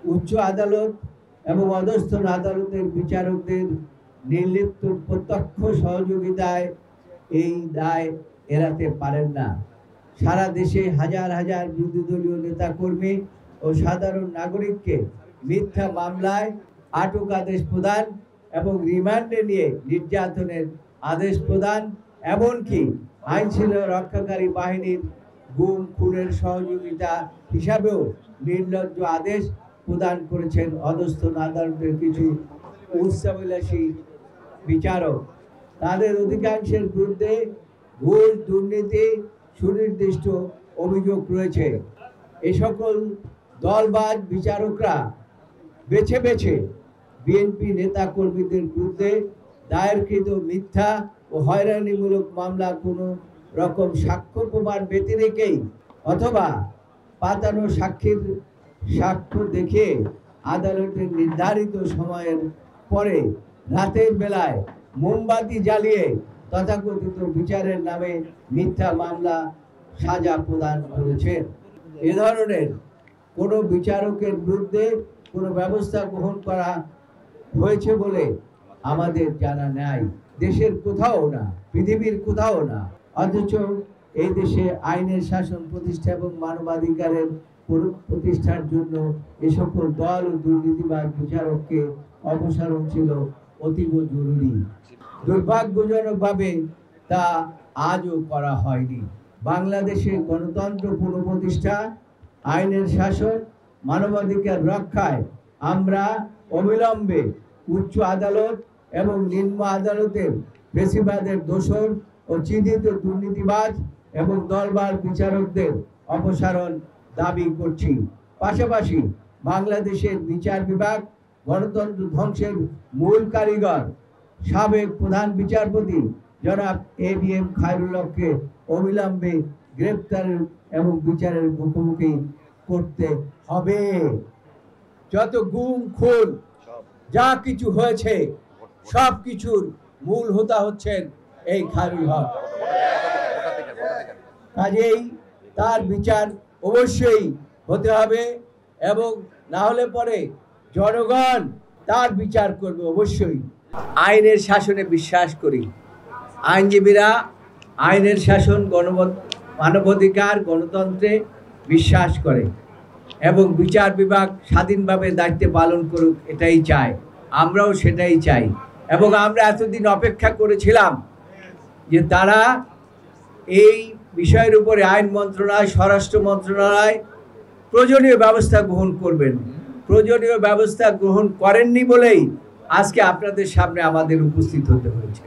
উচ্চ আদালত এবং অধস্থন আদালতের বিচারকদের নির্লিপ্ত প্রত্যক্ষ সহযোগিতায় এই দায় এড়াতে পারেন না। সারা দেশে হাজার হাজার বিরোধী দলীয় নেতাকর্মী ও সাধারণ নাগরিককে মিথ্যা মামলায় আটক আদেশ প্রদান এবং রিমান্ডে নিয়ে নির্যাতনের আদেশ প্রদান, এমনকি আইনশৃঙ্খলা রক্ষাকারী বাহিনীর গুম খুনের সহযোগিতা হিসাবেও নির্লজ্জ আদেশ প্রদান করেছেন অধস্থন আদালতের কিছু উচ্চাভিলাষী বিচারক। তাদের অধিকাংশের বিরুদ্ধে ঘুষ, দুর্নীতি, সুনির্দিষ্ট অভিযোগ রয়েছে। এই সকল দলবাজ বিচারকরা বেছে বেছে বিএনপি নেতা কর্মীদের বিরুদ্ধে দায়েরকৃত মিথ্যা ও হয়রানিমূলক মামলা কোনো রকম সাক্ষ্য প্রমাণ ব্যতি রেখেই অথবা পাতানো সাক্ষ্য দেখে আদালতের নির্ধারিত সময়ের পরে রাতের বেলায় মোমবাতি জ্বালিয়ে তথাকথিত বিচারের নামে মিথ্যা মামলা সাজা প্রদান করেছেন। এ ধরনের কোনো বিচারকের বিরুদ্ধে কোনো ব্যবস্থা গ্রহণ করা হয়েছে বলে আমাদের জানা নাই, দেশের কোথাও না, পৃথিবীর কোথাও না। অথচ এই দেশে আইনের শাসন প্রতিষ্ঠা এবং মানবাধিকারের প্রতিষ্ঠার জন্য এ সকল দল ও দুর্নীতিবাদ বিচারককে অপসারণ ছিল অতীব জরুরি। দুর্ভাগ্যজনকভাবে তা আজও করা হয়নি। বাংলাদেশে গণতন্ত্র পুনঃপ্রতিষ্ঠা, আইনের শাসন, মানবাধিকার রক্ষায় আমরা অবিলম্বে উচ্চ আদালত এবং নিম্ন আদালতের ফ্যাসিবাদের দোষর ও চিহ্নিত দুর্নীতিবাজ এবং দলবাজ বিচারকদের অপসারণ দাবি করছি। পাশাপাশি বাংলাদেশের বিচার বিভাগ গণতন্ত্র ধ্বংসের মূল কারিগর সাবেক প্রধান বিচারপতি জনাব ABM খায়রুল হককে অবিলম্বে গ্রেপ্তারের এবং বিচারের মুখোমুখি করতে হবে। যত গুম খুন যা কিছু হয়েছে সব কিছুর মূল হোতা হচ্ছেন এই খায়রুল হক। কাজেই তার বিচার অবশ্যই হতে হবে এবং না হলে পরে জনগণ তার বিচার করবে অবশ্যই। আইনের শাসনে বিশ্বাস করি। আইনজীবীরা আইনের শাসন, মানবাধিকার, গণতন্ত্রে বিশ্বাস করে এবং বিচার বিভাগ স্বাধীনভাবে দায়িত্ব পালন করুক, এটাই চায়। আমরাও সেটাই চাই এবং আমরা এতদিন অপেক্ষা করেছিলাম যে তারা এই বিষয়ের উপরে আইন মন্ত্রণালয়, স্বরাষ্ট্র মন্ত্রণালয় প্রয়োজনীয় ব্যবস্থা গ্রহণ করবেন। প্রয়োজনীয় ব্যবস্থা গ্রহণ করেননি বলেই আজকে আপনাদের সামনে আমাদের উপস্থিত হতে হয়েছে।